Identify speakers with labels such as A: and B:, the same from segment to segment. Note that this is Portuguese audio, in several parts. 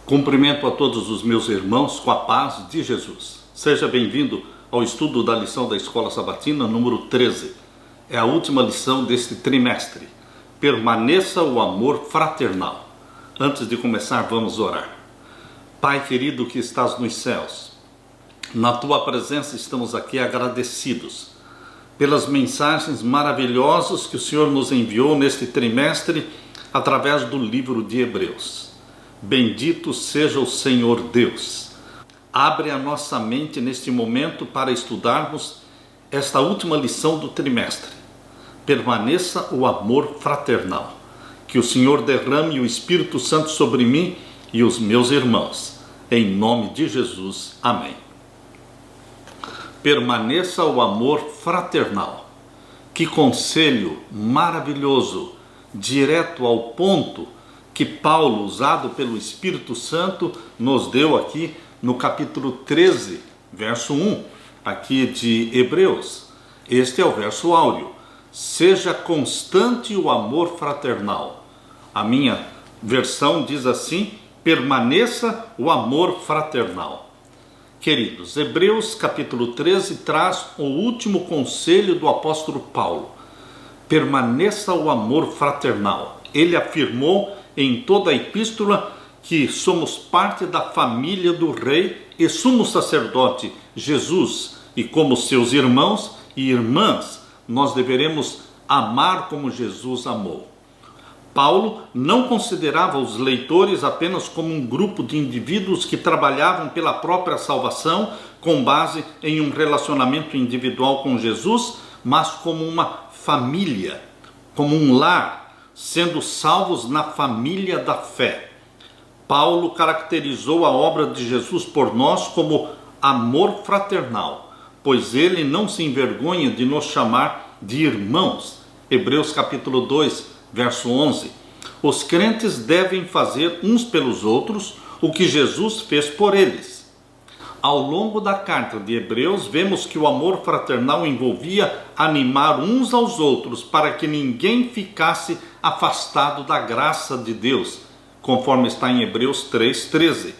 A: Cumprimento a todos os meus irmãos com a paz de Jesus. Seja bem-vindo ao estudo da lição da Escola Sabatina número 13. É a última lição deste trimestre. Permaneça o amor fraternal. Antes de começar, vamos orar. Pai querido que estás nos céus, na tua presença estamos aqui agradecidos pelas mensagens maravilhosas que o Senhor nos enviou neste trimestre através do livro de Hebreus. Bendito seja o Senhor Deus. Abre a nossa mente neste momento para estudarmos esta última lição do trimestre. Permaneça o amor fraternal. Que o Senhor derrame o Espírito Santo sobre mim e os meus irmãos. Em nome de Jesus. Amém. Permaneça o amor fraternal. Que conselho maravilhoso, direto ao ponto, que Paulo, usado pelo Espírito Santo, nos deu aqui no capítulo 13, verso 1, aqui de Hebreus. Este é o verso áureo. Seja constante o amor fraternal. A minha versão diz assim: permaneça o amor fraternal. Queridos, Hebreus capítulo 13 traz o último conselho do apóstolo Paulo. Permaneça o amor fraternal. Ele afirmou em toda a epístola que somos parte da família do rei e sumo sacerdote Jesus, e como seus irmãos e irmãs, nós deveremos amar como Jesus amou. Paulo não considerava os leitores apenas como um grupo de indivíduos que trabalhavam pela própria salvação com base em um relacionamento individual com Jesus, mas como uma família, como um lar, sendo salvos na família da fé. Paulo caracterizou a obra de Jesus por nós como amor fraternal, pois ele não se envergonha de nos chamar de irmãos. Hebreus capítulo 2, verso 11. Os crentes devem fazer uns pelos outros o que Jesus fez por eles. Ao longo da carta de Hebreus, vemos que o amor fraternal envolvia animar uns aos outros para que ninguém ficasse afastado da graça de Deus, conforme está em Hebreus 3:13.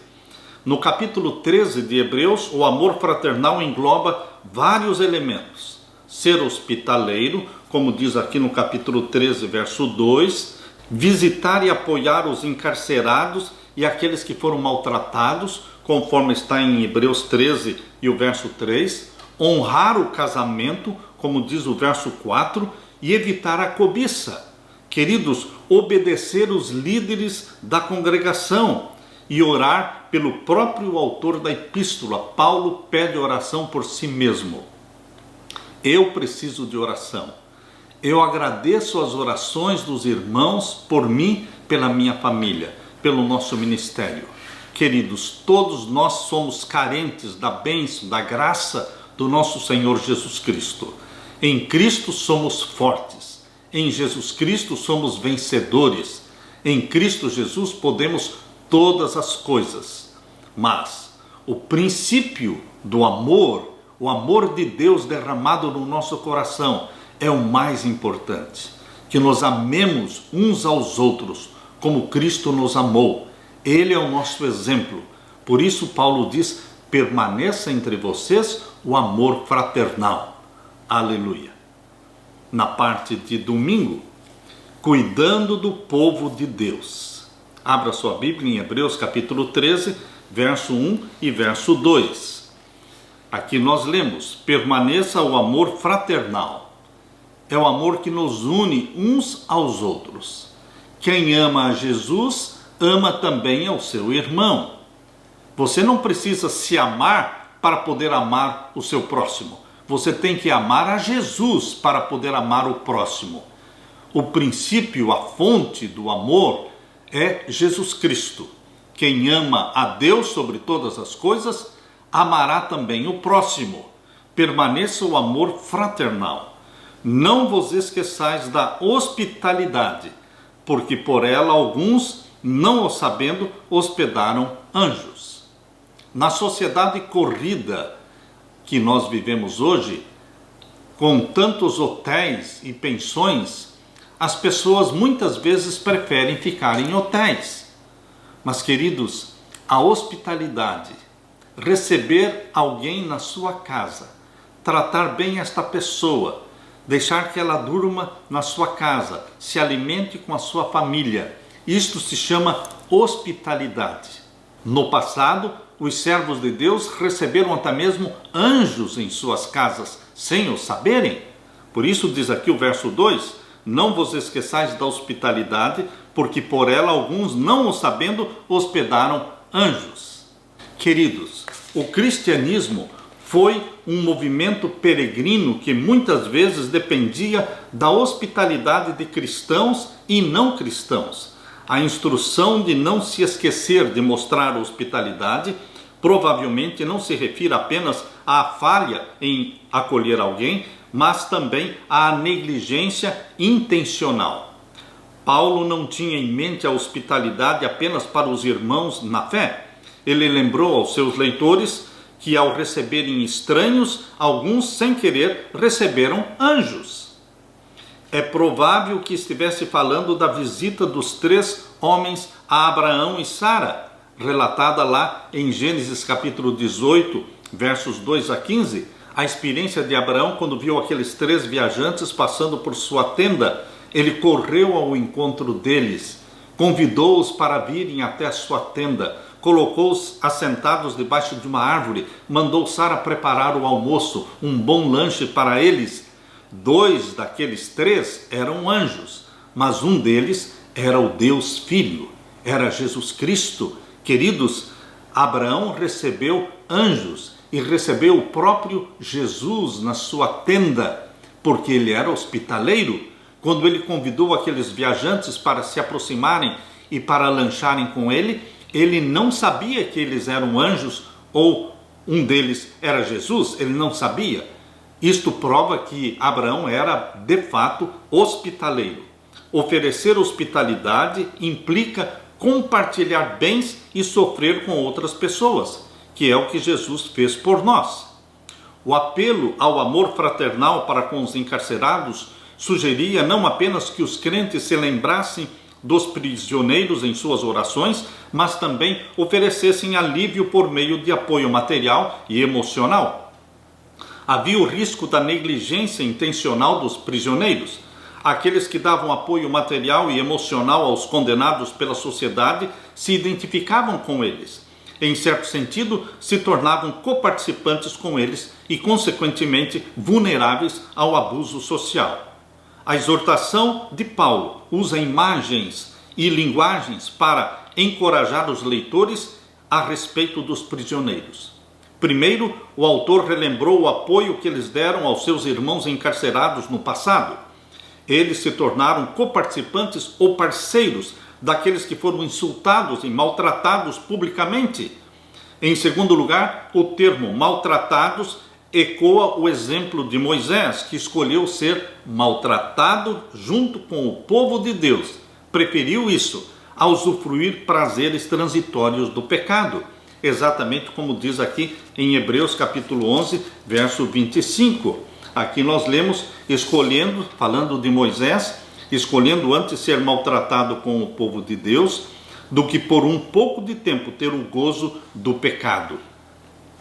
A: No capítulo 13 de Hebreus, o amor fraternal engloba vários elementos. Ser hospitaleiro, como diz aqui no capítulo 13, verso 2, visitar e apoiar os encarcerados e aqueles que foram maltratados, conforme está em Hebreus 13 e o verso 3, honrar o casamento, como diz o verso 4, e evitar a cobiça. Queridos, obedecer os líderes da congregação e orar pelo próprio autor da epístola. Paulo pede oração por si mesmo. Eu preciso de oração. Eu agradeço as orações dos irmãos por mim, pela minha família, pelo nosso ministério. Queridos, todos nós somos carentes da bênção, da graça do nosso Senhor Jesus Cristo. Em Cristo somos fortes. Em Jesus Cristo somos vencedores. Em Cristo Jesus podemos todas as coisas. Mas o princípio do amor, o amor de Deus derramado no nosso coração, é o mais importante. Que nos amemos uns aos outros, como Cristo nos amou. Ele é o nosso exemplo. Por isso Paulo diz: permaneça entre vocês o amor fraternal. Aleluia. Na parte de domingo, cuidando do povo de Deus. Abra sua Bíblia em Hebreus capítulo 13, verso 1 e verso 2. Aqui nós lemos: permaneça o amor fraternal. É o amor que nos une uns aos outros. Quem ama a Jesus, ama também ao seu irmão. Você não precisa se amar para poder amar o seu próximo. Você tem que amar a Jesus para poder amar o próximo. O princípio, a fonte do amor é Jesus Cristo. Quem ama a Deus sobre todas as coisas, amará também o próximo. Permaneça o amor fraternal. Não vos esqueçais da hospitalidade, porque por ela alguns, não o sabendo, hospedaram anjos. Na sociedade corrida que nós vivemos hoje, com tantos hotéis e pensões, as pessoas muitas vezes preferem ficar em hotéis. Mas, queridos, a hospitalidade, receber alguém na sua casa, tratar bem esta pessoa, deixar que ela durma na sua casa, se alimente com a sua família. Isto se chama hospitalidade. No passado, os servos de Deus receberam até mesmo anjos em suas casas, sem o saberem. Por isso diz aqui o verso 2, não vos esqueçais da hospitalidade, porque por ela alguns, não o sabendo, hospedaram anjos. Queridos, o cristianismo foi um movimento peregrino que muitas vezes dependia da hospitalidade de cristãos e não cristãos. A instrução de não se esquecer de mostrar hospitalidade provavelmente não se refere apenas à falha em acolher alguém, mas também à negligência intencional. Paulo não tinha em mente a hospitalidade apenas para os irmãos na fé. Ele lembrou aos seus leitores que ao receberem estranhos, alguns sem querer receberam anjos. É provável que estivesse falando da visita dos 3 homens a Abraão e Sara, relatada lá em Gênesis capítulo 18, versos 2 a 15, a experiência de Abraão quando viu aqueles 3 viajantes passando por sua tenda. Ele correu ao encontro deles, convidou-os para virem até a sua tenda, colocou-os assentados debaixo de uma árvore, mandou Sara preparar o almoço, um bom lanche para eles. 2 daqueles 3 eram anjos, mas um deles era o Deus Filho, era Jesus Cristo. Queridos, Abraão recebeu anjos e recebeu o próprio Jesus na sua tenda, porque ele era hospitaleiro. Quando ele convidou aqueles viajantes para se aproximarem e para lancharem com ele, ele não sabia que eles eram anjos ou um deles era Jesus, ele não sabia. Isto prova que Abraão era de fato hospitaleiro. Oferecer hospitalidade implica compartilhar bens e sofrer com outras pessoas, que é o que Jesus fez por nós. O apelo ao amor fraternal para com os encarcerados sugeria não apenas que os crentes se lembrassem dos prisioneiros em suas orações, mas também oferecessem alívio por meio de apoio material e emocional. Havia o risco da negligência intencional dos prisioneiros. Aqueles que davam apoio material e emocional aos condenados pela sociedade se identificavam com eles. Em certo sentido, se tornavam coparticipantes com eles e, consequentemente, vulneráveis ao abuso social. A exortação de Paulo usa imagens e linguagens para encorajar os leitores a respeito dos prisioneiros. Primeiro, o autor relembrou o apoio que eles deram aos seus irmãos encarcerados no passado. Eles se tornaram coparticipantes ou parceiros daqueles que foram insultados e maltratados publicamente. Em segundo lugar, o termo maltratados ecoa o exemplo de Moisés, que escolheu ser maltratado junto com o povo de Deus. Preferiu isso a usufruir prazeres transitórios do pecado, exatamente como diz aqui em Hebreus capítulo 11, verso 25. Aqui nós lemos, escolhendo, falando de Moisés, escolhendo antes ser maltratado com o povo de Deus, do que por um pouco de tempo ter o gozo do pecado.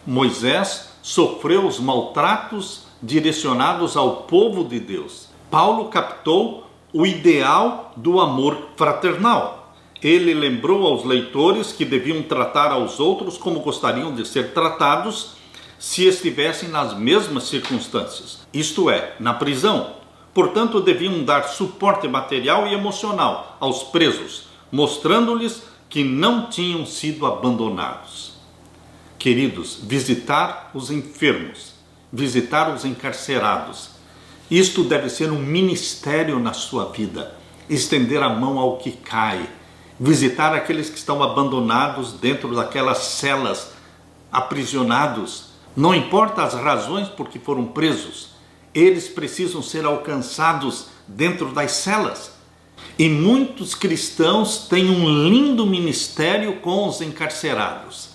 A: Moisés sofreu os maltratos direcionados ao povo de Deus. Paulo captou o ideal do amor fraternal. Ele lembrou aos leitores que deviam tratar aos outros como gostariam de ser tratados se estivessem nas mesmas circunstâncias, isto é, na prisão. Portanto, deviam dar suporte material e emocional aos presos, mostrando-lhes que não tinham sido abandonados. Queridos, visitar os enfermos, visitar os encarcerados, isto deve ser um ministério na sua vida. Estender a mão ao que cai, visitar aqueles que estão abandonados dentro daquelas celas, aprisionados. Não importa as razões por que foram presos, eles precisam ser alcançados dentro das celas. E muitos cristãos têm um lindo ministério com os encarcerados,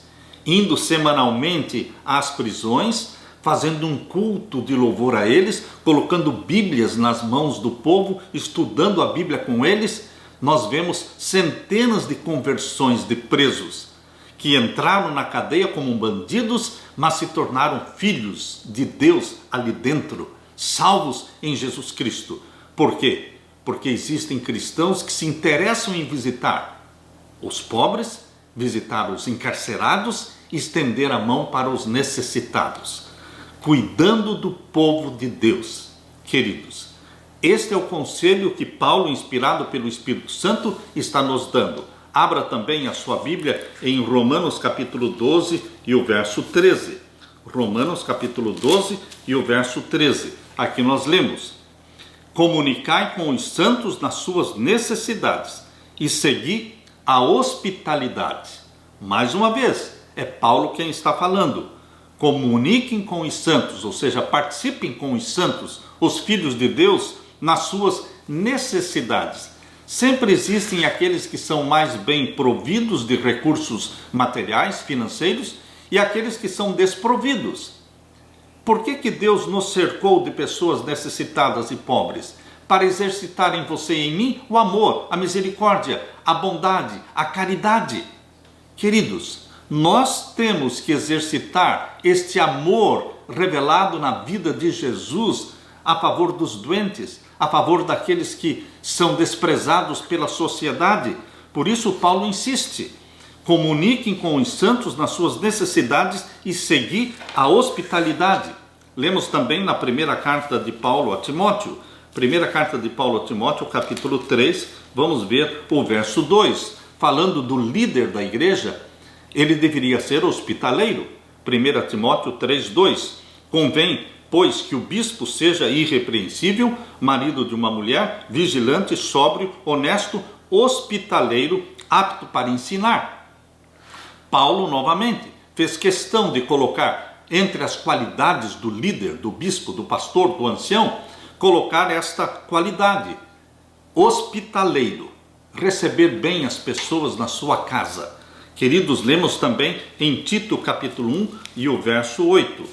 A: indo semanalmente às prisões, fazendo um culto de louvor a eles, colocando Bíblias nas mãos do povo, estudando a Bíblia com eles. Nós vemos centenas de conversões de presos que entraram na cadeia como bandidos, mas se tornaram filhos de Deus ali dentro, salvos em Jesus Cristo. Por quê? Porque existem cristãos que se interessam em visitar os pobres, visitar os encarcerados, estender a mão para os necessitados, cuidando do povo de Deus. Queridos, este é o conselho que Paulo, inspirado pelo Espírito Santo, está nos dando. Abra também a sua Bíblia em Romanos capítulo 12 e o verso 13. Romanos capítulo 12 e o verso 13. Aqui nós lemos: comunicai com os santos nas suas necessidades e segui a hospitalidade. Mais uma vez, é Paulo quem está falando. Comuniquem com os santos, ou seja, participem com os santos, os filhos de Deus, nas suas necessidades. Sempre existem aqueles que são mais bem providos de recursos materiais, financeiros, e aqueles que são desprovidos. Por que Deus nos cercou de pessoas necessitadas e pobres? Para exercitar em você e em mim o amor, a misericórdia, a bondade, a caridade. Queridos, nós temos que exercitar este amor revelado na vida de Jesus a favor dos doentes, a favor daqueles que são desprezados pela sociedade. Por isso Paulo insiste: comuniquem com os santos nas suas necessidades e segui a hospitalidade. Lemos também na primeira carta de Paulo a Timóteo, primeira carta de Paulo a Timóteo, capítulo 3, vamos ver o verso 2, falando do líder da igreja. Ele deveria ser hospitaleiro. 1 Timóteo 3, 2, convém, pois, que o bispo seja irrepreensível, marido de uma mulher, vigilante, sóbrio, honesto, hospitaleiro, apto para ensinar. Paulo, novamente, fez questão de colocar entre as qualidades do líder, do bispo, do pastor, do ancião, colocar esta qualidade: hospitaleiro, receber bem as pessoas na sua casa. Queridos, lemos também em Tito capítulo 1 e o verso 8.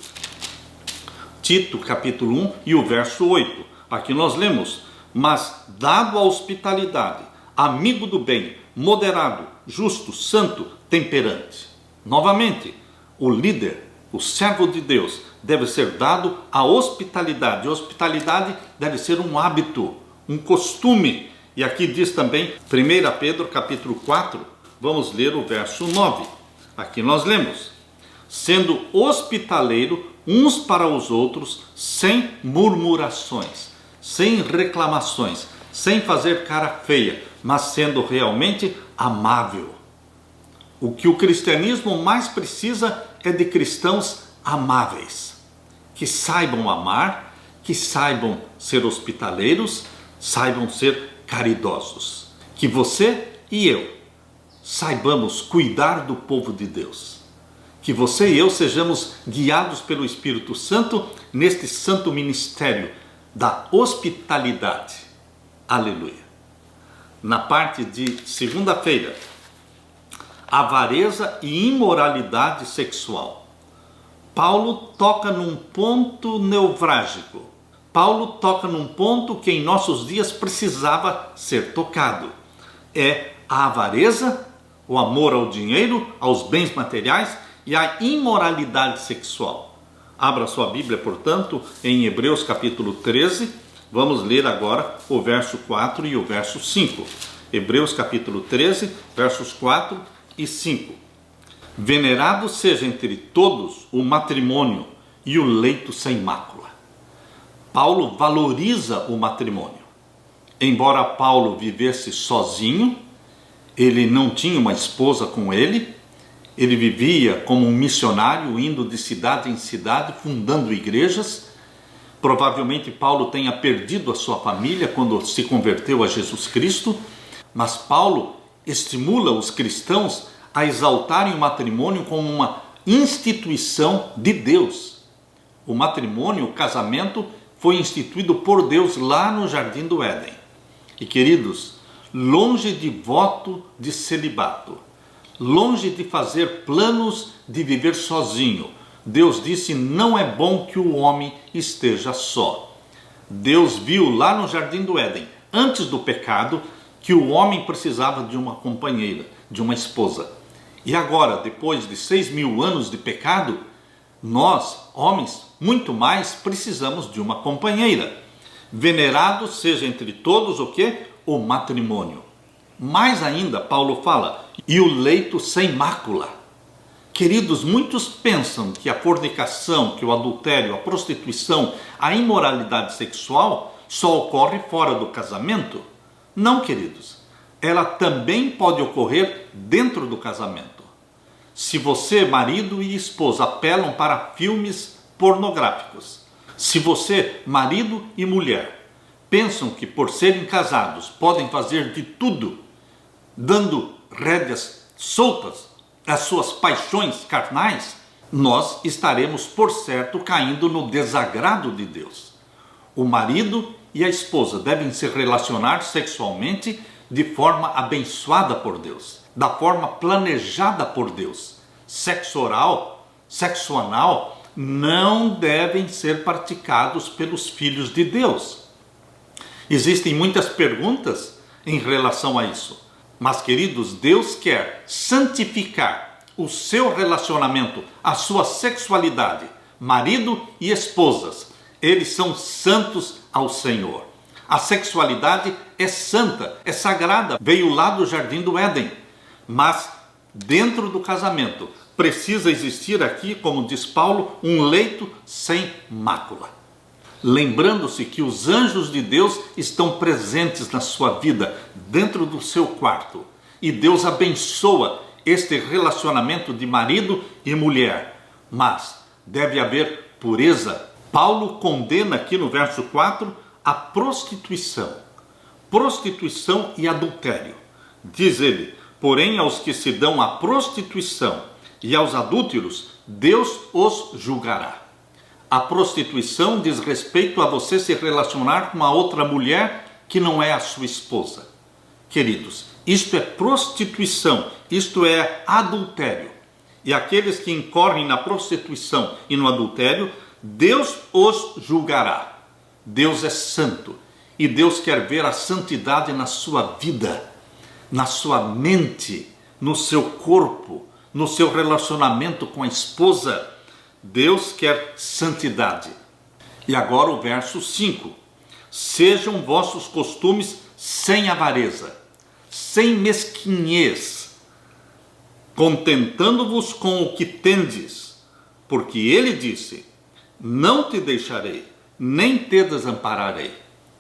A: Tito capítulo 1 e o verso 8. Aqui nós lemos: mas dado a hospitalidade, amigo do bem, moderado, justo, santo, temperante. Novamente, o líder, o servo de Deus, deve ser dado a hospitalidade. Hospitalidade deve ser um hábito, um costume. E aqui diz também, 1 Pedro capítulo 4, vamos ler o verso 9. Aqui nós lemos: sendo hospitaleiro uns para os outros, sem murmurações, sem reclamações, sem fazer cara feia, mas sendo realmente amável. O que o cristianismo mais precisa é de cristãos amáveis, que saibam amar, que saibam ser hospitaleiros, saibam ser caridosos. Que você e eu saibamos cuidar do povo de Deus. Que você e eu sejamos guiados pelo Espírito Santo neste santo ministério da hospitalidade. Aleluia. Na parte de segunda-feira, avareza e imoralidade sexual. Paulo toca num ponto nevrálgico. Paulo toca num ponto que em nossos dias precisava ser tocado. É a avareza, o amor ao dinheiro, aos bens materiais e a imoralidade sexual. Abra sua Bíblia, portanto, em Hebreus capítulo 13. Vamos ler agora o verso 4 e o verso 5. Hebreus capítulo 13, versos 4 e 5. Venerado seja entre todos o matrimônio e o leito sem mácula. Paulo valoriza o matrimônio. Embora Paulo vivesse sozinho, ele não tinha uma esposa com ele. Ele vivia como um missionário, indo de cidade em cidade, fundando igrejas. Provavelmente Paulo tenha perdido a sua família quando se converteu a Jesus Cristo, mas Paulo estimula os cristãos a exaltarem o matrimônio como uma instituição de Deus. O matrimônio, o casamento, foi instituído por Deus lá no Jardim do Éden. E queridos, longe de voto de celibato, longe de fazer planos de viver sozinho, Deus disse: não é bom que o homem esteja só. Deus viu lá no Jardim do Éden, antes do pecado, que o homem precisava de uma companheira, de uma esposa. E agora, depois de 6.000 anos de pecado, nós, homens, muito mais precisamos de uma companheira. Venerado seja entre todos o quê? O matrimônio. Mais ainda, Paulo fala, e o leito sem mácula. Queridos, muitos pensam que a fornicação, que o adultério, a prostituição, a imoralidade sexual só ocorre fora do casamento. Não, queridos. Ela também pode ocorrer dentro do casamento. Se você, marido e esposa, apelam para filmes pornográficos, se você, marido e mulher, pensam que por serem casados podem fazer de tudo, dando rédeas soltas às suas paixões carnais, nós estaremos, por certo, caindo no desagrado de Deus. O marido e a esposa devem se relacionar sexualmente de forma abençoada por Deus, da forma planejada por Deus. Sexo oral, sexo anal não devem ser praticados pelos filhos de Deus. Existem muitas perguntas em relação a isso. Mas, queridos, Deus quer santificar o seu relacionamento, a sua sexualidade, marido e esposas. Eles são santos ao Senhor. A sexualidade é santa, é sagrada, veio lá do Jardim do Éden. Mas, dentro do casamento, precisa existir aqui, como diz Paulo, um leito sem mácula. Lembrando-se que os anjos de Deus estão presentes na sua vida, dentro do seu quarto. E Deus abençoa este relacionamento de marido e mulher. Mas deve haver pureza. Paulo condena aqui no verso 4 a prostituição. Prostituição e adultério. Diz ele, porém aos que se dão à prostituição e aos adúlteros, Deus os julgará. A prostituição diz respeito a você se relacionar com uma outra mulher que não é a sua esposa. Queridos, isto é prostituição, isto é adultério. E aqueles que incorrem na prostituição e no adultério, Deus os julgará. Deus é santo e Deus quer ver a santidade na sua vida, na sua mente, no seu corpo, no seu relacionamento com a esposa. Deus quer santidade. E agora o verso 5. Sejam vossos costumes sem avareza, sem mesquinhez, contentando-vos com o que tendes, porque ele disse, não te deixarei, nem te desampararei.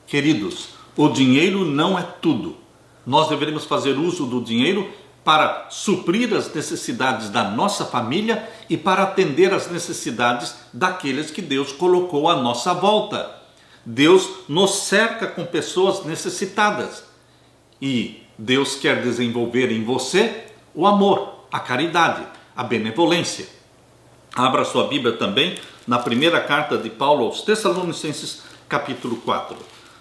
A: Queridos, o dinheiro não é tudo. Nós deveríamos fazer uso do dinheiro para suprir as necessidades da nossa família e para atender as necessidades daqueles que Deus colocou à nossa volta. Deus nos cerca com pessoas necessitadas e Deus quer desenvolver em você o amor, a caridade, a benevolência. Abra sua Bíblia também na primeira carta de Paulo aos Tessalonicenses, capítulo 4.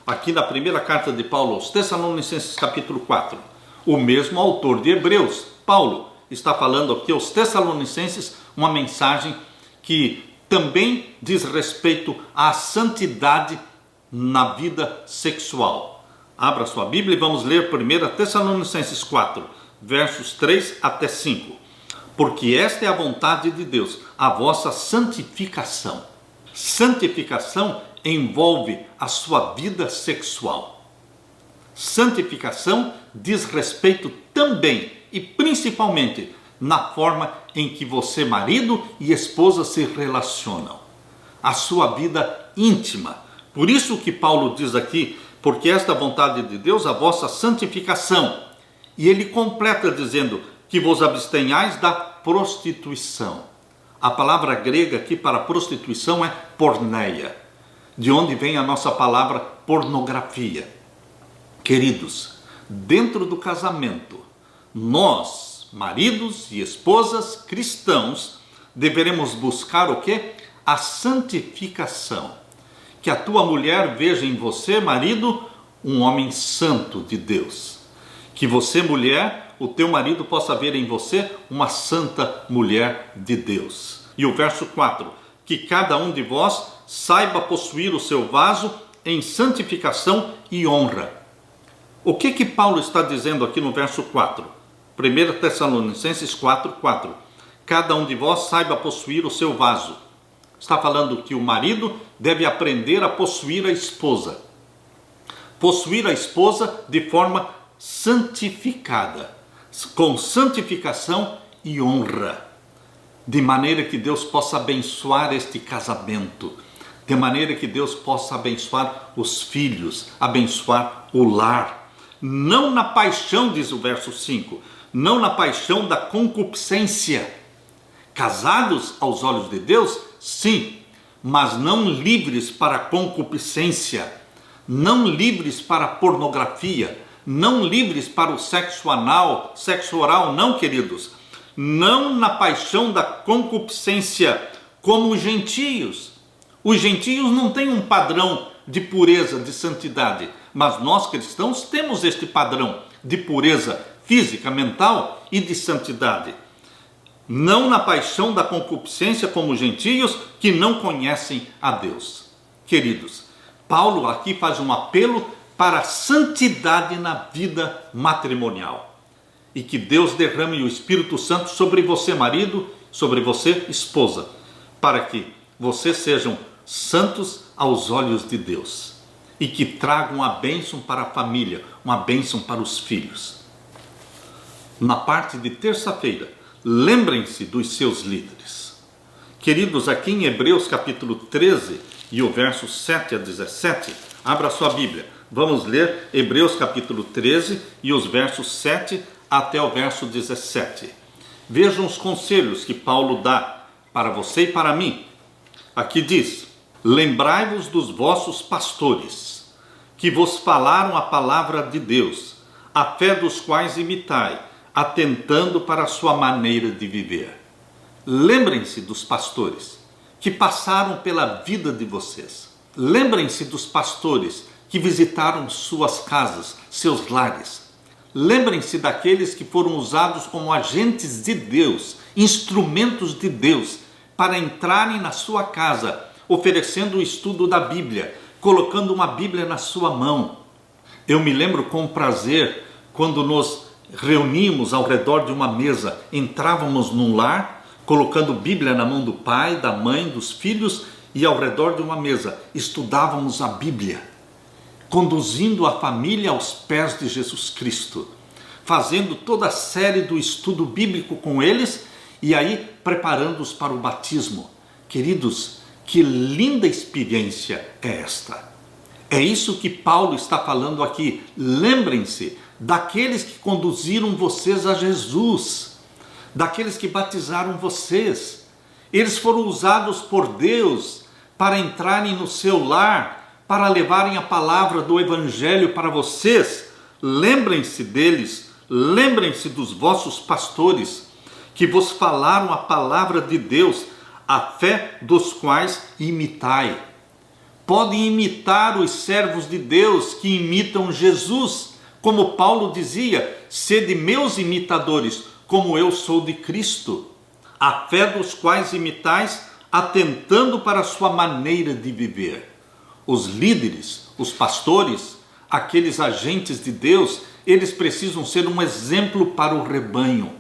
A: Aqui na primeira carta de Paulo aos Tessalonicenses, capítulo 4. O mesmo autor de Hebreus, Paulo, está falando aqui aos Tessalonicenses uma mensagem que também diz respeito à santidade na vida sexual. Abra sua Bíblia e vamos ler 1 Tessalonicenses 4, versos 3 até 5. Porque esta é a vontade de Deus, a vossa santificação. Santificação envolve a sua vida sexual. Santificação diz respeito também e principalmente na forma em que você, marido e esposa, se relacionam. A sua vida íntima. Por isso que Paulo diz aqui, porque esta é a vontade de Deus, a vossa santificação. E ele completa dizendo que vos abstenhais da prostituição. A palavra grega aqui para prostituição é porneia, de onde vem a nossa palavra pornografia. Queridos, dentro do casamento, nós, maridos e esposas cristãos, deveremos buscar o quê? A santificação. Que a tua mulher veja em você, marido, um homem santo de Deus. Que você, mulher, o teu marido possa ver em você uma santa mulher de Deus. E o verso 4, que cada um de vós saiba possuir o seu vaso em santificação e honra. O que Paulo está dizendo aqui no verso 4? 1 Tessalonicenses 4:4. Cada um de vós saiba possuir o seu vaso. Está falando que o marido deve aprender a possuir a esposa. Possuir a esposa de forma santificada, com santificação e honra, de maneira que Deus possa abençoar este casamento, de maneira que Deus possa abençoar os filhos, abençoar o lar. Não na paixão, diz o verso 5, não na paixão da concupiscência. Casados aos olhos de Deus, sim, mas não livres para a concupiscência, não livres para a pornografia, não livres para o sexo anal, sexo oral, não, queridos. Não na paixão da concupiscência, como os gentios. Os gentios não têm um padrão de pureza, de santidade, mas nós cristãos temos este padrão de pureza física, mental e de santidade. Não na paixão da concupiscência como os gentios que não conhecem a Deus. Queridos, Paulo aqui faz um apelo para a santidade na vida matrimonial. E que Deus derrame o Espírito Santo sobre você, marido, sobre você, esposa, para que vocês sejam santos aos olhos de Deus e que tragam a bênção para a família, uma bênção para os filhos. Na parte de terça-feira, lembrem-se dos seus líderes. Queridos, aqui em Hebreus capítulo 13 e o verso 7 a 17, abra sua Bíblia. Vamos ler Hebreus capítulo 13 e os versos 7 até o verso 17. Vejam os conselhos que Paulo dá para você e para mim. Aqui diz: lembrai-vos dos vossos pastores, que vos falaram a palavra de Deus, a fé dos quais imitai, atentando para a sua maneira de viver. Lembrem-se dos pastores que passaram pela vida de vocês. Lembrem-se dos pastores que visitaram suas casas, seus lares. Lembrem-se daqueles que foram usados como agentes de Deus, instrumentos de Deus, para entrarem na sua casa, oferecendo o estudo da Bíblia, colocando uma Bíblia na sua mão. Eu me lembro com prazer quando nos reuníamos ao redor de uma mesa, entrávamos num lar, colocando Bíblia na mão do pai, da mãe, dos filhos, e ao redor de uma mesa estudávamos a Bíblia, conduzindo a família aos pés de Jesus Cristo, fazendo toda a série do estudo bíblico com eles e aí preparando-os para o batismo. Queridos, que linda experiência é esta! É isso que Paulo está falando aqui. Lembrem-se daqueles que conduziram vocês a Jesus, daqueles que batizaram vocês. Eles foram usados por Deus para entrarem no seu lar, para levarem a palavra do Evangelho para vocês. Lembrem-se deles, lembrem-se dos vossos pastores, que vos falaram a palavra de Deus, a fé dos quais imitai. Podem imitar os servos de Deus que imitam Jesus, como Paulo dizia: sede meus imitadores, como eu sou de Cristo. A fé dos quais imitais, atentando para a sua maneira de viver. Os líderes, os pastores, aqueles agentes de Deus, eles precisam ser um exemplo para o rebanho,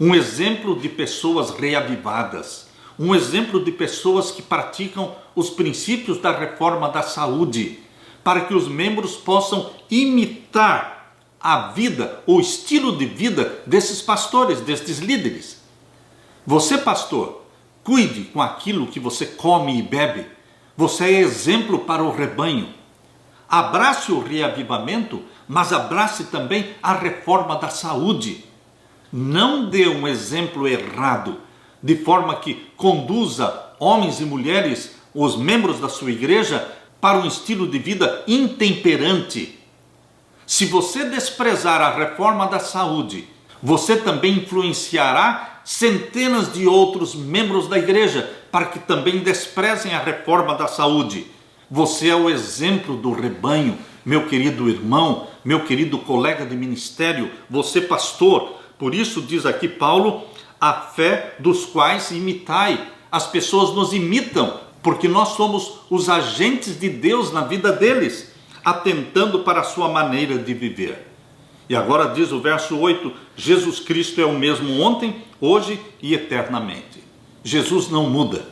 A: um exemplo de pessoas reavivadas, um exemplo de pessoas que praticam os princípios da reforma da saúde, para que os membros possam imitar a vida, o estilo de vida desses pastores, destes líderes. Você, pastor, cuide com aquilo que você come e bebe. Você é exemplo para o rebanho. Abrace o reavivamento, mas abrace também a reforma da saúde. Não dê um exemplo errado, de forma que conduza homens e mulheres, os membros da sua igreja, para um estilo de vida intemperante. Se você desprezar a reforma da saúde, você também influenciará centenas de outros membros da igreja para que também desprezem a reforma da saúde. Você é o exemplo do rebanho, meu querido irmão, meu querido colega de ministério, você pastor. Por isso diz aqui Paulo, a fé dos quais imitai. As pessoas nos imitam, porque nós somos os agentes de Deus na vida deles, atentando para a sua maneira de viver. E agora diz o verso 8, Jesus Cristo é o mesmo ontem, hoje e eternamente. Jesus não muda.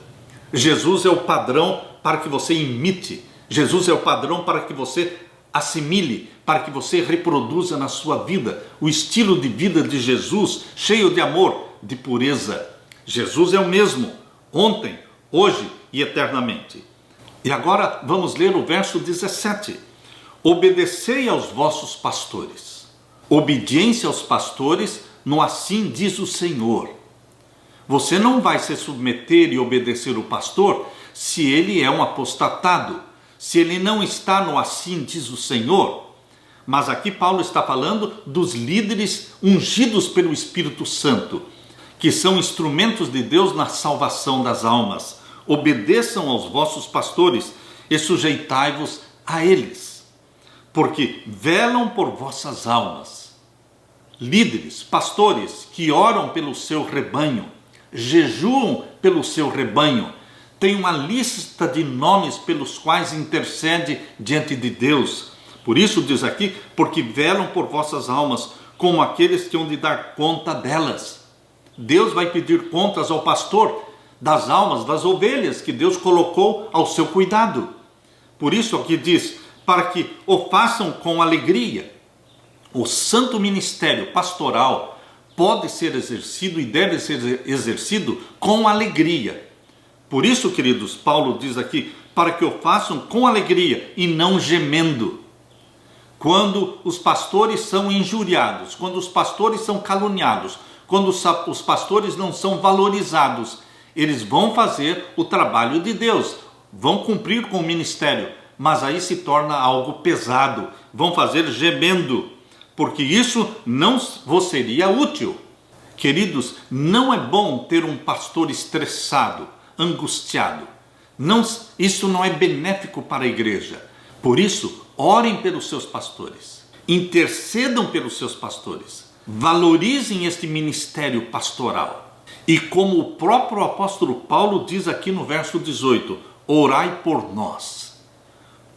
A: Jesus é o padrão para que você imite. Jesus é o padrão para que você assimile, para que você reproduza na sua vida o estilo de vida de Jesus, cheio de amor, de pureza. Jesus é o mesmo, ontem, hoje e eternamente. E agora vamos ler o verso 17. Obedecei aos vossos pastores. Obediência aos pastores, no assim diz o Senhor. Você não vai se submeter e obedecer o pastor se ele é um apostatado, se ele não está no assim diz o Senhor. Mas aqui Paulo está falando dos líderes ungidos pelo Espírito Santo, que são instrumentos de Deus na salvação das almas. Obedeçam aos vossos pastores e sujeitai-vos a eles, porque velam por vossas almas. Líderes, pastores que oram pelo seu rebanho, jejuam pelo seu rebanho, tem uma lista de nomes pelos quais intercede diante de Deus. Por isso diz aqui, porque velam por vossas almas, como aqueles que hão de dar conta delas. Deus vai pedir contas ao pastor das almas, das ovelhas que Deus colocou ao seu cuidado. Por isso aqui diz, para que o façam com alegria. O santo ministério pastoral pode ser exercido e deve ser exercido com alegria. Por isso, queridos, Paulo diz aqui, para que o façam com alegria e não gemendo. Quando os pastores são injuriados, quando os pastores são caluniados, quando os pastores não são valorizados, eles vão fazer o trabalho de Deus, vão cumprir com o ministério, mas aí se torna algo pesado, vão fazer gemendo, porque isso não vos seria útil. Queridos, não é bom ter um pastor estressado, angustiado. Isso não é benéfico para a igreja. Por isso, orem pelos seus pastores, intercedam pelos seus pastores, valorizem este ministério pastoral. E como o próprio apóstolo Paulo diz aqui no verso 18, orai por nós.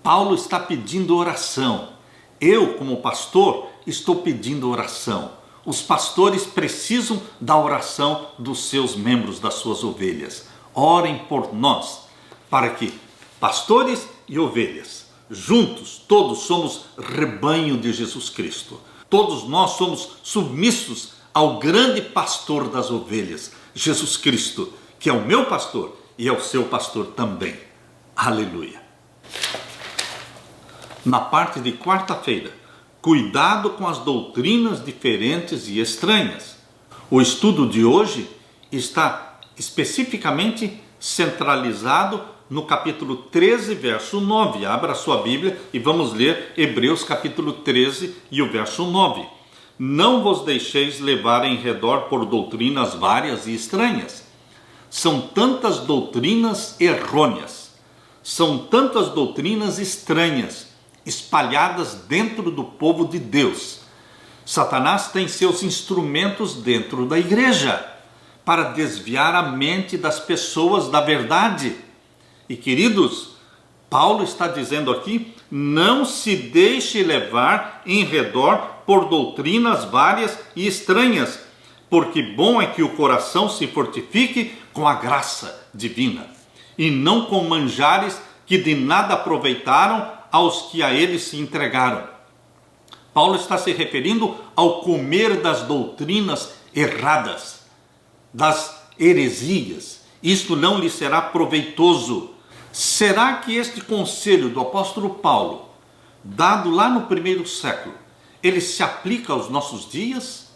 A: Paulo está pedindo oração. Eu, como pastor, estou pedindo oração. Os pastores precisam da oração dos seus membros, das suas ovelhas. Orem por nós, para que pastores e ovelhas, juntos, todos somos rebanho de Jesus Cristo. Todos nós somos submissos ao grande pastor das ovelhas, Jesus Cristo, que é o meu pastor e é o seu pastor também. Aleluia. Na parte de quarta-feira, cuidado com as doutrinas diferentes e estranhas. O estudo de hoje está especificamente centralizado no capítulo 13, verso 9. Abra a sua Bíblia e vamos ler Hebreus capítulo 13 e o verso 9. Não vos deixeis levar em redor por doutrinas várias e estranhas. São tantas doutrinas errôneas, são tantas doutrinas estranhas, espalhadas dentro do povo de Deus. Satanás tem seus instrumentos dentro da igreja para desviar a mente das pessoas da verdade. E queridos, Paulo está dizendo aqui, não se deixe levar em redor por doutrinas várias e estranhas, porque bom é que o coração se fortifique com a graça divina, e não com manjares que de nada aproveitaram aos que a eles se entregaram. Paulo está se referindo ao comer das doutrinas erradas, das heresias. Isto não lhe será proveitoso. Será que este conselho do apóstolo Paulo, dado lá no primeiro século, ele se aplica aos nossos dias?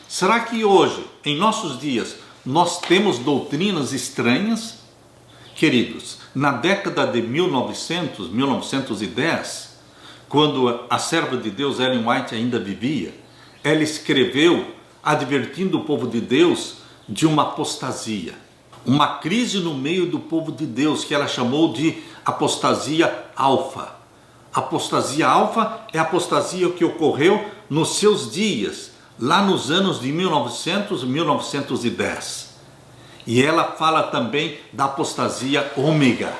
A: Será que hoje, em nossos dias, nós temos doutrinas estranhas? Queridos, na década de 1910, quando a serva de Deus Ellen White ainda vivia, ela escreveu advertindo o povo de Deus de uma apostasia, uma crise no meio do povo de Deus, que ela chamou de apostasia alfa. Apostasia alfa é a apostasia que ocorreu nos seus dias, lá nos anos de 1900 e 1910. E ela fala também da apostasia ômega.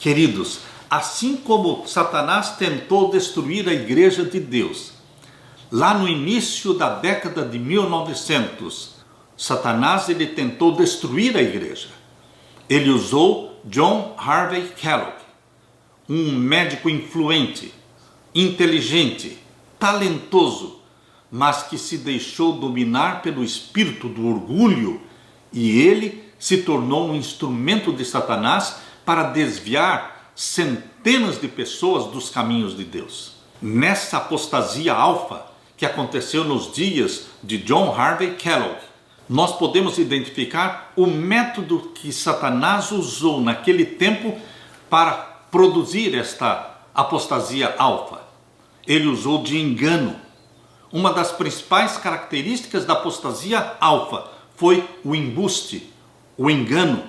A: Queridos, assim como Satanás tentou destruir a igreja de Deus, Lá no início da década de 1900, Satanás ele tentou destruir a igreja. Ele usou John Harvey Kellogg, um médico influente, inteligente, talentoso, mas que se deixou dominar pelo espírito do orgulho, e ele se tornou um instrumento de Satanás para desviar centenas de pessoas dos caminhos de Deus. Nessa apostasia alfa que aconteceu nos dias de John Harvey Kellogg, nós podemos identificar o método que Satanás usou naquele tempo para produzir esta apostasia alfa. Ele usou de engano. Uma das principais características da apostasia alfa foi o embuste, o engano.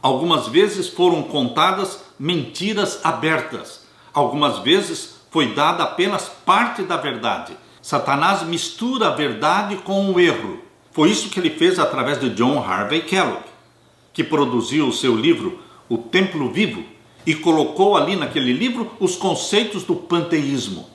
A: Algumas vezes foram contadas mentiras abertas. Algumas vezes foi dada apenas parte da verdade. Satanás mistura a verdade com o erro. Foi isso que ele fez através de John Harvey Kellogg, que produziu o seu livro O Templo Vivo e colocou ali naquele livro os conceitos do panteísmo.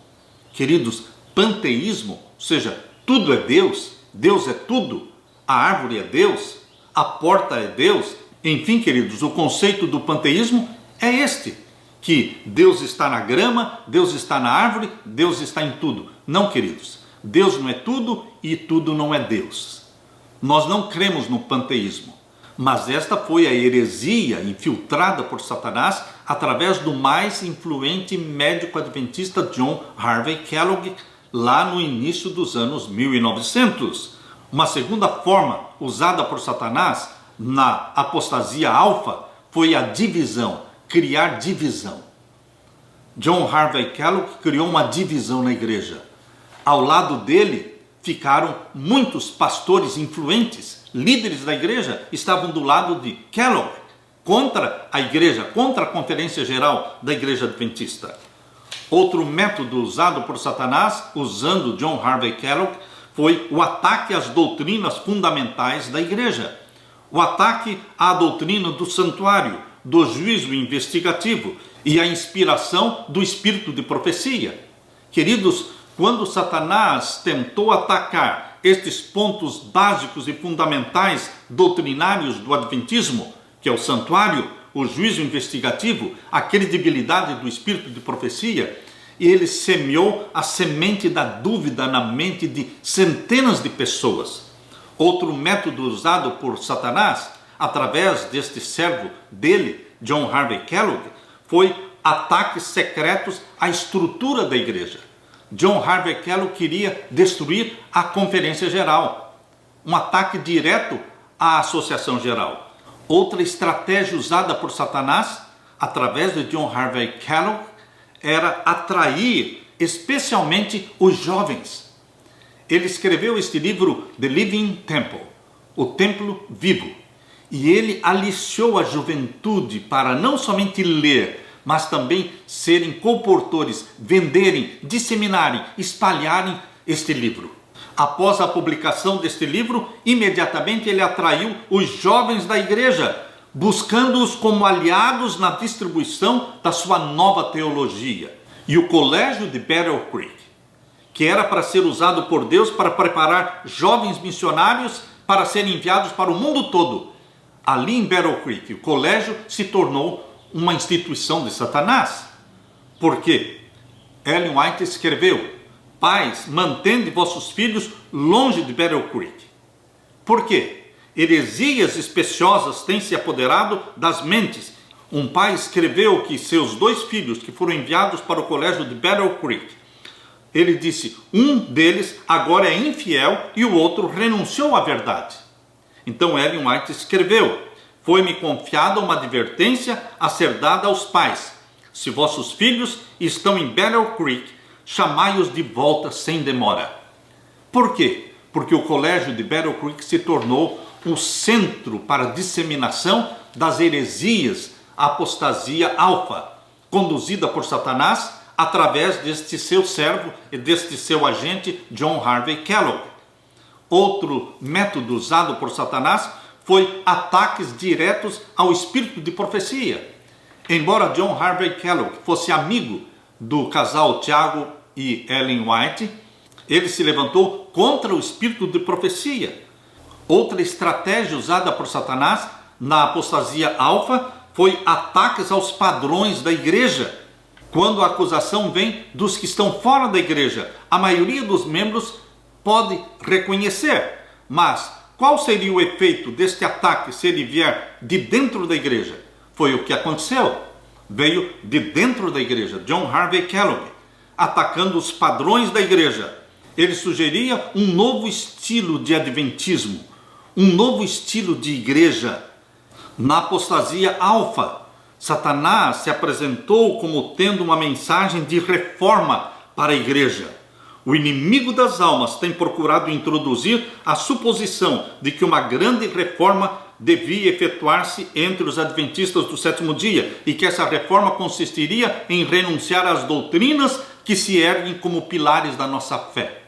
A: Queridos, panteísmo, ou seja, tudo é Deus, Deus é tudo, a árvore é Deus, a porta é Deus. Enfim, queridos, o conceito do panteísmo é este, que Deus está na grama, Deus está na árvore, Deus está em tudo. Não, queridos, Deus não é tudo e tudo não é Deus. Nós não cremos no panteísmo, mas esta foi a heresia infiltrada por Satanás através do mais influente médico adventista John Harvey Kellogg, lá no início dos anos 1900. Uma segunda forma usada por Satanás na apostasia alfa foi a divisão, criar divisão. John Harvey Kellogg criou uma divisão na igreja. Ao lado dele ficaram muitos pastores influentes, líderes da igreja, estavam do lado de Kellogg, contra a igreja, contra a conferência geral da igreja adventista. Outro método usado por Satanás, usando John Harvey Kellogg, foi o ataque às doutrinas fundamentais da igreja. O ataque à doutrina do santuário, do juízo investigativo e a inspiração do espírito de profecia. Queridos, quando Satanás tentou atacar estes pontos básicos e fundamentais doutrinários do adventismo, que é o santuário, o juízo investigativo, a credibilidade do espírito de profecia, ele semeou a semente da dúvida na mente de centenas de pessoas. Outro método usado por Satanás, através deste servo dele, John Harvey Kellogg, foi ataques secretos à estrutura da igreja. John Harvey Kellogg queria destruir a conferência geral, um ataque direto à associação geral. Outra estratégia usada por Satanás, através de John Harvey Kellogg, era atrair especialmente os jovens. Ele escreveu este livro, The Living Temple, o Templo Vivo, e ele aliciou a juventude para não somente ler, mas também serem comportores, venderem, disseminarem, espalharem este livro. Após a publicação deste livro, imediatamente ele atraiu os jovens da igreja, buscando-os como aliados na distribuição da sua nova teologia. E o colégio de Battle Creek, que era para ser usado por Deus para preparar jovens missionários para serem enviados para o mundo todo. Ali em Battle Creek, o colégio se tornou uma instituição de Satanás. Por quê? Ellen White escreveu: pais, mantende vossos filhos longe de Battle Creek. Por quê? Heresias especiosas têm se apoderado das mentes. Um pai escreveu que seus 2 filhos que foram enviados para o colégio de Battle Creek, ele disse, um deles agora é infiel e o outro renunciou à verdade. Então Ellen White escreveu: foi-me confiada uma advertência a ser dada aos pais. Se vossos filhos estão em Battle Creek, chamai-os de volta sem demora. Por quê? Porque o colégio de Battle Creek se tornou o centro para a disseminação das heresias, a apostasia alfa, conduzida por Satanás através deste seu servo e deste seu agente John Harvey Kellogg. Outro método usado por Satanás foi ataques diretos ao espírito de profecia. Embora John Harvey Kellogg fosse amigo do casal Tiago e Ellen White, Ele se levantou contra o espírito de profecia. Outra estratégia usada por Satanás na apostasia alfa foi ataques aos padrões da igreja. Quando a acusação vem dos que estão fora da igreja, a maioria dos membros pode reconhecer. Mas qual seria o efeito deste ataque se ele vier de dentro da igreja? Foi o que aconteceu. Veio de dentro da igreja. John Harvey Kellogg, atacando os padrões da igreja. Ele sugeria um novo estilo de adventismo, um novo estilo de igreja. Na apostasia alfa, Satanás se apresentou como tendo uma mensagem de reforma para a igreja. O inimigo das almas tem procurado introduzir a suposição de que uma grande reforma devia efetuar-se entre os adventistas do sétimo dia e que essa reforma consistiria em renunciar às doutrinas que se erguem como pilares da nossa fé.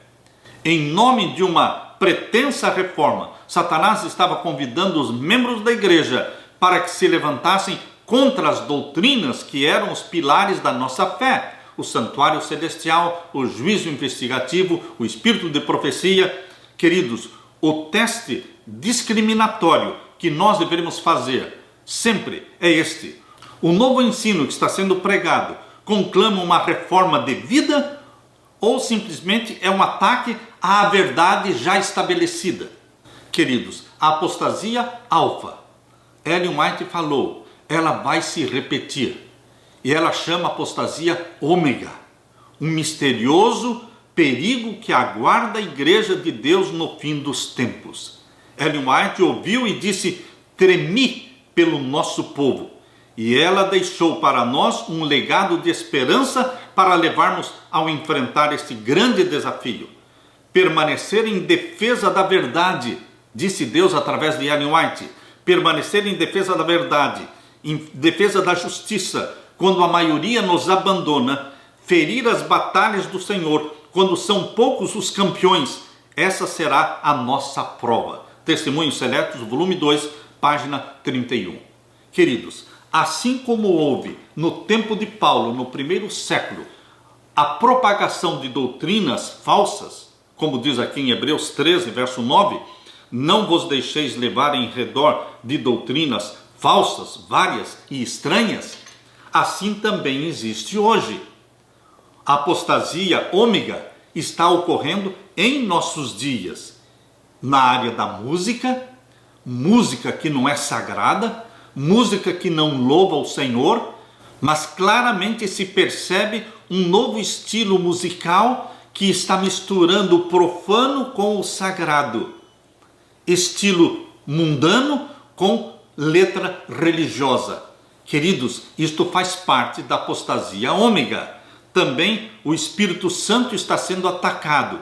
A: Em nome de uma pretensa reforma, Satanás estava convidando os membros da igreja para que se levantassem contra as doutrinas que eram os pilares da nossa fé: o santuário celestial, o juízo investigativo, o espírito de profecia. Queridos, o teste discriminatório que nós devemos fazer sempre é este: o novo ensino que está sendo pregado conclama uma reforma de vida ou simplesmente é um ataque à verdade já estabelecida? Queridos, a apostasia alfa, Ellen White falou, ela vai se repetir. E ela chama apostasia ômega, um misterioso perigo que aguarda a igreja de Deus no fim dos tempos. Ellen White ouviu e disse: tremi pelo nosso povo. E ela deixou para nós um legado de esperança para levarmos ao enfrentar este grande desafio. Permanecer em defesa da verdade, disse Deus através de Ellen White. Permanecer em defesa da verdade, em defesa da justiça, quando a maioria nos abandona. Ferir as batalhas do Senhor, quando são poucos os campeões. Essa será a nossa prova. Testemunhos Seletos, volume 2, página 31. Queridos, assim como houve no tempo de Paulo, no primeiro século, a propagação de doutrinas falsas, como diz aqui em Hebreus 13, verso 9, não vos deixeis levar em redor de doutrinas falsas, várias e estranhas, assim também existe hoje. A apostasia ômega está ocorrendo em nossos dias, na área da música, música que não é sagrada, música que não louva o Senhor, mas claramente se percebe um novo estilo musical que está misturando o profano com o sagrado, estilo mundano com letra religiosa. Queridos, isto faz parte da apostasia ômega. Também o Espírito Santo está sendo atacado.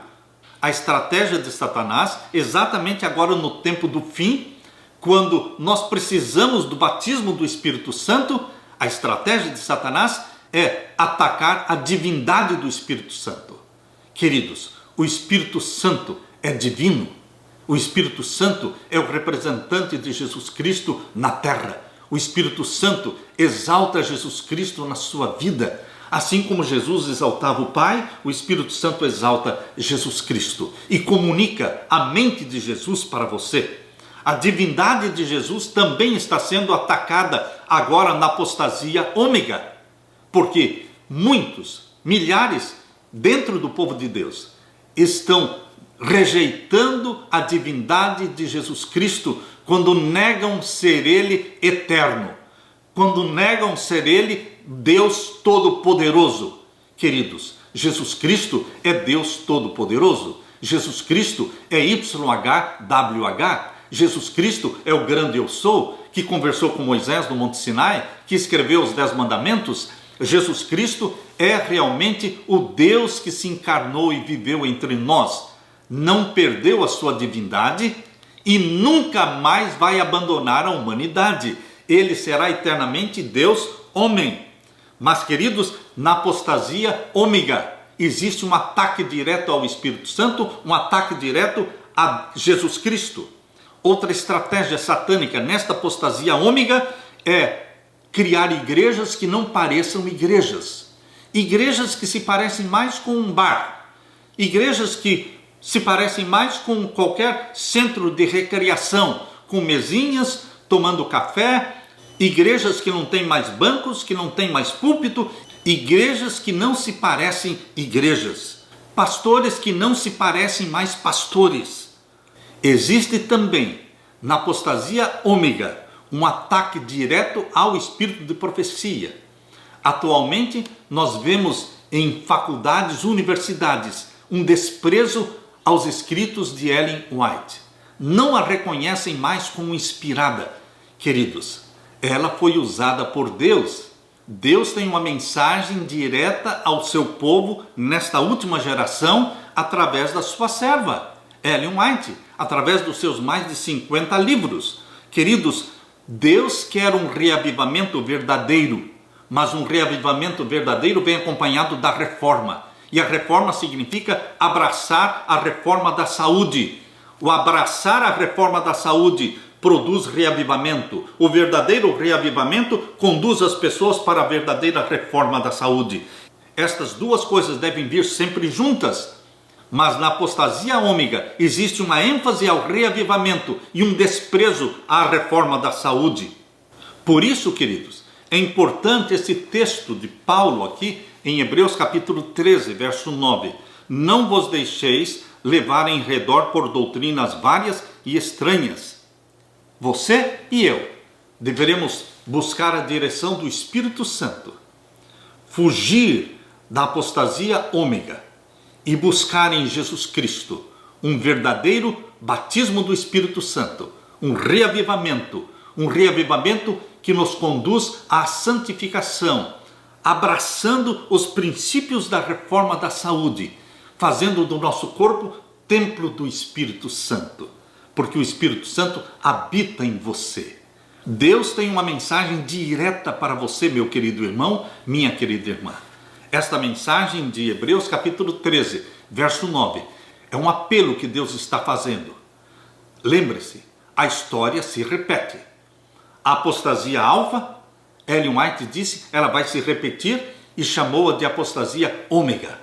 A: A estratégia de Satanás, exatamente agora no tempo do fim, quando nós precisamos do batismo do Espírito Santo, a estratégia de Satanás é atacar a divindade do Espírito Santo. Queridos, o Espírito Santo é divino. O Espírito Santo é o representante de Jesus Cristo na terra. O Espírito Santo exalta Jesus Cristo na sua vida. Assim como Jesus exaltava o Pai, o Espírito Santo exalta Jesus Cristo e comunica a mente de Jesus para você. A divindade de Jesus também está sendo atacada agora na apostasia ômega, porque muitos, milhares dentro do povo de Deus estão rejeitando a divindade de Jesus Cristo quando negam ser Ele eterno, quando negam ser Ele Deus Todo-Poderoso. Queridos, Jesus Cristo é Deus Todo-Poderoso. Jesus Cristo é YHWH. Jesus Cristo é o grande eu sou, que conversou com Moisés no Monte Sinai, que escreveu os 10 mandamentos. Jesus Cristo é realmente o Deus que se encarnou e viveu entre nós. Não perdeu a sua divindade e nunca mais vai abandonar a humanidade. Ele será eternamente Deus homem. Mas, queridos, na apostasia ômega existe um ataque direto ao Espírito Santo, um ataque direto a Jesus Cristo. Outra estratégia satânica nesta apostasia ômega é criar igrejas que não pareçam igrejas. Igrejas que se parecem mais com um bar. igrejas que se parecem mais com qualquer centro de recreação, com mesinhas, tomando café, igrejas que não têm mais bancos, que não têm mais púlpito, igrejas que não se parecem igrejas, pastores que não se parecem mais pastores. Existe também, na apostasia ômega, um ataque direto ao espírito de profecia. Atualmente, nós vemos em faculdades, universidades, um desprezo aos escritos de Ellen White. Não a reconhecem mais como inspirada. Queridos, ela foi usada por Deus. Deus tem uma mensagem direta ao seu povo nesta última geração através da sua serva, Ellen White, através dos seus mais de 50 livros. Queridos, Deus quer um reavivamento verdadeiro, mas um reavivamento verdadeiro vem acompanhado da reforma. E a reforma significa abraçar a reforma da saúde. O abraçar a reforma da saúde produz reavivamento. O verdadeiro reavivamento conduz as pessoas para a verdadeira reforma da saúde. Estas duas coisas devem vir sempre juntas. Mas na apostasia ômega existe uma ênfase ao reavivamento e um desprezo à reforma da saúde. Por isso, queridos, é importante esse texto de Paulo aqui em Hebreus capítulo 13, verso 9. Não vos deixeis levar em redor por doutrinas várias e estranhas. Você e eu deveremos buscar a direção do Espírito Santo, fugir da apostasia ômega e buscar em Jesus Cristo um verdadeiro batismo do Espírito Santo, um reavivamento que nos conduz à santificação, abraçando os princípios da reforma da saúde, fazendo do nosso corpo templo do Espírito Santo, porque o Espírito Santo habita em você. Deus tem uma mensagem direta para você, meu querido irmão, minha querida irmã. Esta mensagem de Hebreus capítulo 13, verso 9, é um apelo que Deus está fazendo. Lembre-se, a história se repete. A apostasia alfa, Ellen White disse, ela vai se repetir e chamou-a de apostasia ômega.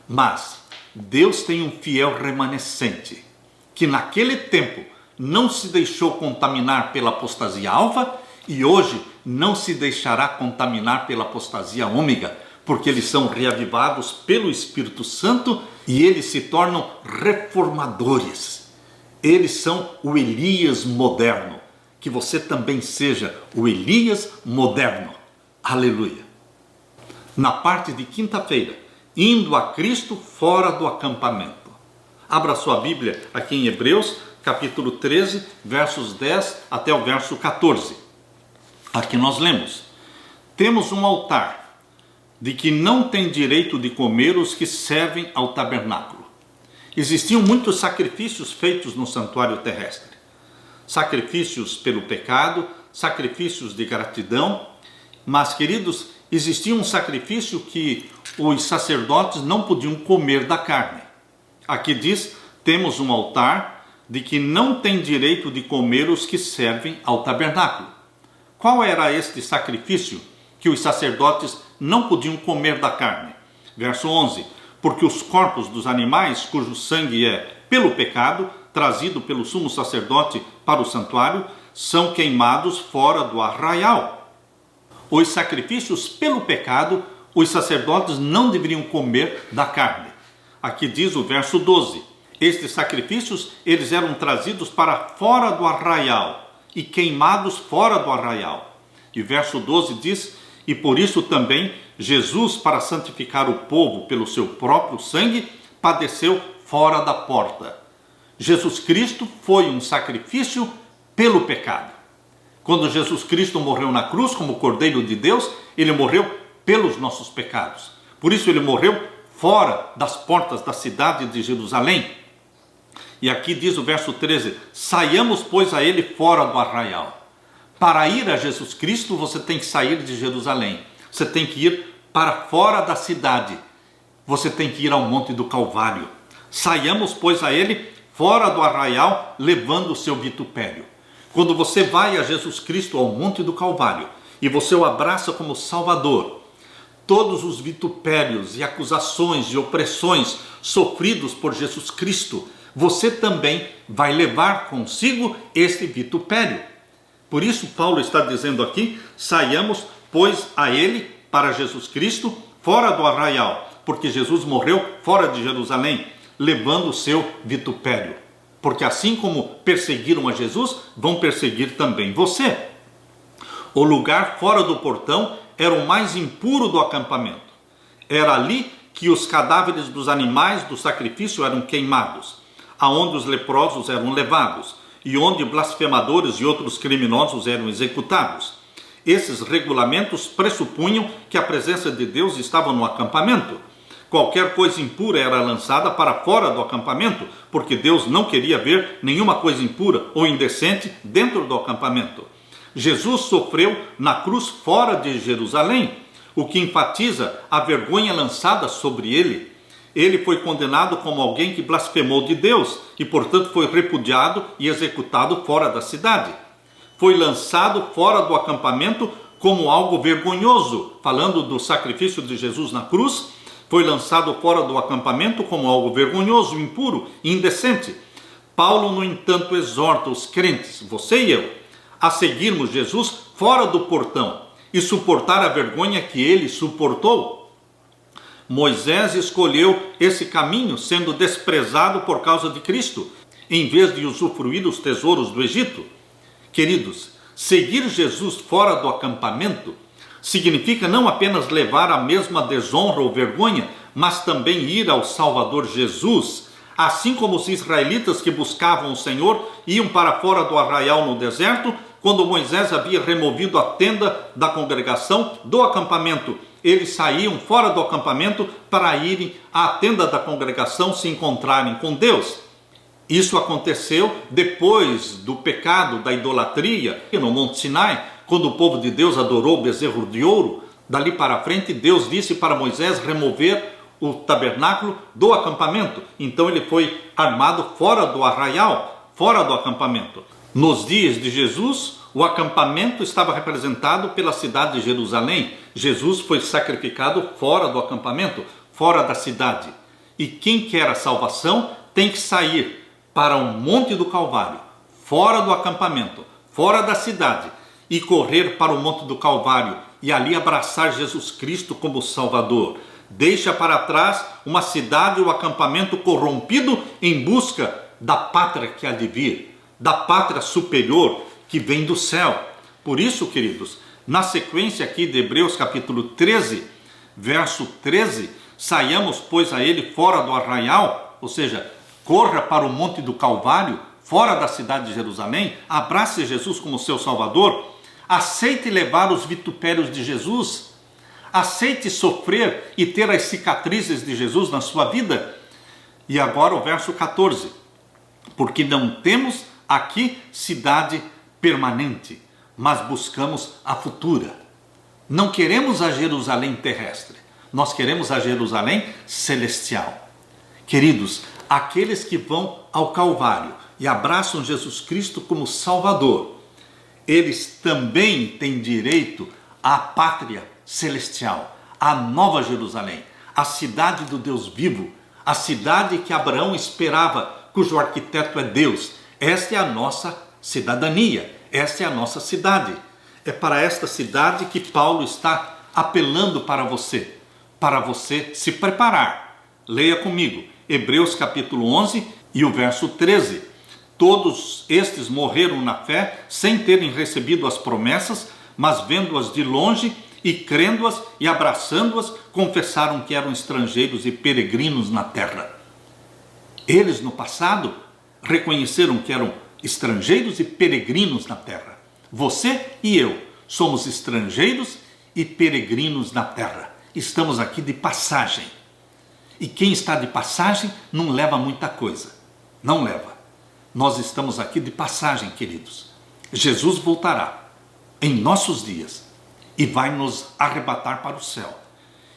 A: Mas Deus tem um fiel remanescente, que naquele tempo não se deixou contaminar pela apostasia alfa e hoje não se deixará contaminar pela apostasia ômega, porque eles são reavivados pelo Espírito Santo e eles se tornam reformadores. Eles são o Elias moderno. Que você também seja o Elias moderno. Aleluia. Na parte de quinta-feira, indo a Cristo fora do acampamento. Abra sua Bíblia aqui em Hebreus, capítulo 13, versos 10 até o verso 14. Aqui nós lemos: temos um altar de que não tem direito de comer os que servem ao tabernáculo. Existiam muitos sacrifícios feitos no santuário terrestre. Sacrifícios pelo pecado, sacrifícios de gratidão. Mas, queridos, existia um sacrifício que os sacerdotes não podiam comer da carne. Aqui diz, temos um altar de que não tem direito de comer os que servem ao tabernáculo. Qual era este sacrifício que os sacerdotes não podiam comer da carne? Verso 11, porque os corpos dos animais cujo sangue é pelo pecado, trazido pelo sumo sacerdote para o santuário, são queimados fora do arraial. Os sacrifícios pelo pecado, os sacerdotes não deveriam comer da carne. Aqui diz o verso 12, estes sacrifícios, eles eram trazidos para fora do arraial e queimados fora do arraial. E verso 12 diz, e por isso também Jesus, para santificar o povo pelo seu próprio sangue, padeceu fora da porta. Jesus Cristo foi um sacrifício pelo pecado. Quando Jesus Cristo morreu na cruz como Cordeiro de Deus, ele morreu pelos nossos pecados. Por isso ele morreu fora das portas da cidade de Jerusalém. E aqui diz o verso 13, saiamos pois a ele fora do arraial. Para ir a Jesus Cristo você tem que sair de Jerusalém. Você tem que ir para fora da cidade. Você tem que ir ao Monte do Calvário. Saiamos pois a ele fora do arraial, levando o seu vitupério. Quando você vai a Jesus Cristo ao Monte do Calvário e você o abraça como Salvador, todos os vitupérios e acusações e opressões sofridos por Jesus Cristo, você também vai levar consigo este vitupério. Por isso Paulo está dizendo aqui: saiamos, pois, a ele, para Jesus Cristo, fora do arraial, porque Jesus morreu fora de Jerusalém, levando o seu vitupério. Porque assim como perseguiram a Jesus, vão perseguir também você. O lugar fora do portão era o mais impuro do acampamento. Era ali que os cadáveres dos animais do sacrifício eram queimados, aonde os leprosos eram levados, e onde blasfemadores e outros criminosos eram executados. Esses regulamentos pressupunham que a presença de Deus estava no acampamento. Qualquer coisa impura era lançada para fora do acampamento, porque Deus não queria ver nenhuma coisa impura ou indecente dentro do acampamento. Jesus sofreu na cruz fora de Jerusalém, o que enfatiza a vergonha lançada sobre ele. Ele foi condenado como alguém que blasfemou de Deus e, portanto, foi repudiado e executado fora da cidade. Foi lançado fora do acampamento como algo vergonhoso, falando do sacrifício de Jesus na cruz. Foi lançado fora do acampamento como algo vergonhoso, impuro e indecente. Paulo, no entanto, exorta os crentes, você e eu, a seguirmos Jesus fora do portão e suportar a vergonha que ele suportou. Moisés escolheu esse caminho, sendo desprezado por causa de Cristo, em vez de usufruir dos tesouros do Egito. Queridos, seguir Jesus fora do acampamento significa não apenas levar a mesma desonra ou vergonha, mas também ir ao Salvador Jesus, assim como os israelitas que buscavam o Senhor iam para fora do arraial no deserto, quando Moisés havia removido a tenda da congregação do acampamento. Eles saíam fora do acampamento para irem à tenda da congregação se encontrarem com Deus. Isso aconteceu depois do pecado da idolatria no Monte Sinai, quando o povo de Deus adorou o bezerro de ouro. Dali para frente, Deus disse para Moisés remover o tabernáculo do acampamento. Então ele foi armado fora do arraial, fora do acampamento. Nos dias de Jesus, o acampamento estava representado pela cidade de Jerusalém. Jesus foi sacrificado fora do acampamento, fora da cidade. E quem quer a salvação tem que sair para o Monte do Calvário, fora do acampamento, fora da cidade, e correr para o Monte do Calvário e ali abraçar Jesus Cristo como Salvador. Deixa para trás uma cidade ou acampamento corrompido em busca da pátria que há de vir, da pátria superior que vem do céu. Por isso, queridos, na sequência aqui de Hebreus capítulo 13, verso 13, saiamos, pois, a ele fora do arraial, ou seja, corra para o Monte do Calvário, fora da cidade de Jerusalém, abrace Jesus como seu Salvador, aceite levar os vitupérios de Jesus, aceite sofrer e ter as cicatrizes de Jesus na sua vida. E agora o verso 14, porque não temos aqui cidade permanente, mas buscamos a futura. Não queremos a Jerusalém terrestre, nós queremos a Jerusalém celestial. Queridos, aqueles que vão ao Calvário e abraçam Jesus Cristo como Salvador, eles também têm direito à pátria celestial, à Nova Jerusalém, a cidade do Deus vivo, a cidade que Abraão esperava, cujo arquiteto é Deus. Esta é a nossa cidadania, esta é a nossa cidade. É para esta cidade que Paulo está apelando para você se preparar. Leia comigo, Hebreus capítulo 11 e o verso 13. Todos estes morreram na fé, sem terem recebido as promessas, mas vendo-as de longe e crendo-as e abraçando-as, confessaram que eram estrangeiros e peregrinos na terra. Eles no passado reconheceram que eram estrangeiros e peregrinos na terra. Você e eu somos estrangeiros e peregrinos na terra. Estamos aqui de passagem. E quem está de passagem não leva muita coisa. Não leva. Nós estamos aqui de passagem, queridos. Jesus voltará em nossos dias e vai nos arrebatar para o céu.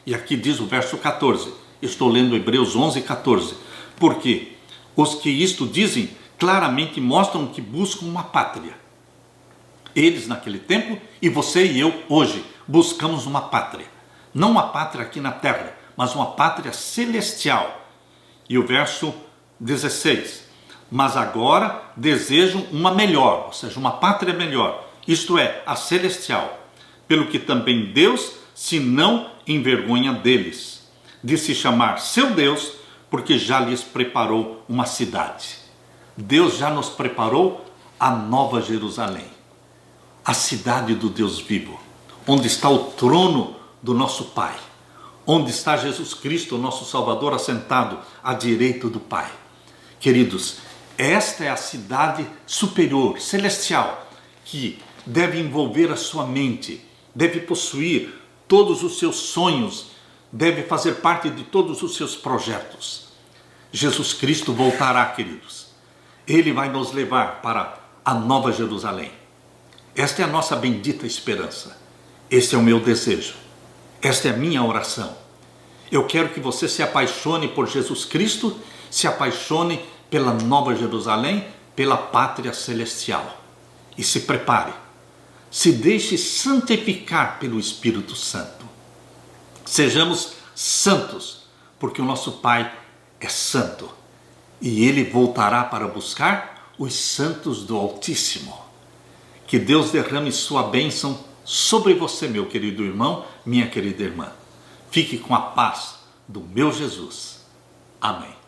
A: E aqui diz o verso 14. Estou lendo Hebreus 11, 14. Porque os que isto dizem claramente mostram que buscam uma pátria. Eles naquele tempo e você e eu hoje buscamos uma pátria. Não uma pátria aqui na terra, mas uma pátria celestial. E o verso 16: mas agora desejam uma melhor, ou seja, uma pátria melhor, isto é, a celestial, pelo que também Deus se não envergonha deles, de se chamar seu Deus, porque já lhes preparou uma cidade. Deus já nos preparou a Nova Jerusalém, a cidade do Deus vivo, onde está o trono do nosso Pai, onde está Jesus Cristo, nosso Salvador, assentado à direita do Pai. Queridos, esta é a cidade superior, celestial, que deve envolver a sua mente, deve possuir todos os seus sonhos, deve fazer parte de todos os seus projetos. Jesus Cristo voltará, queridos. Ele vai nos levar para a Nova Jerusalém. Esta é a nossa bendita esperança. Este é o meu desejo. Esta é a minha oração. Eu quero que você se apaixone por Jesus Cristo, se apaixone pela Nova Jerusalém, pela pátria celestial. E se prepare. Se deixe santificar pelo Espírito Santo. Sejamos santos, porque o nosso Pai é santo. E Ele voltará para buscar os santos do Altíssimo. Que Deus derrame sua bênção sobre você, meu querido irmão, minha querida irmã. Fique com a paz do meu Jesus. Amém.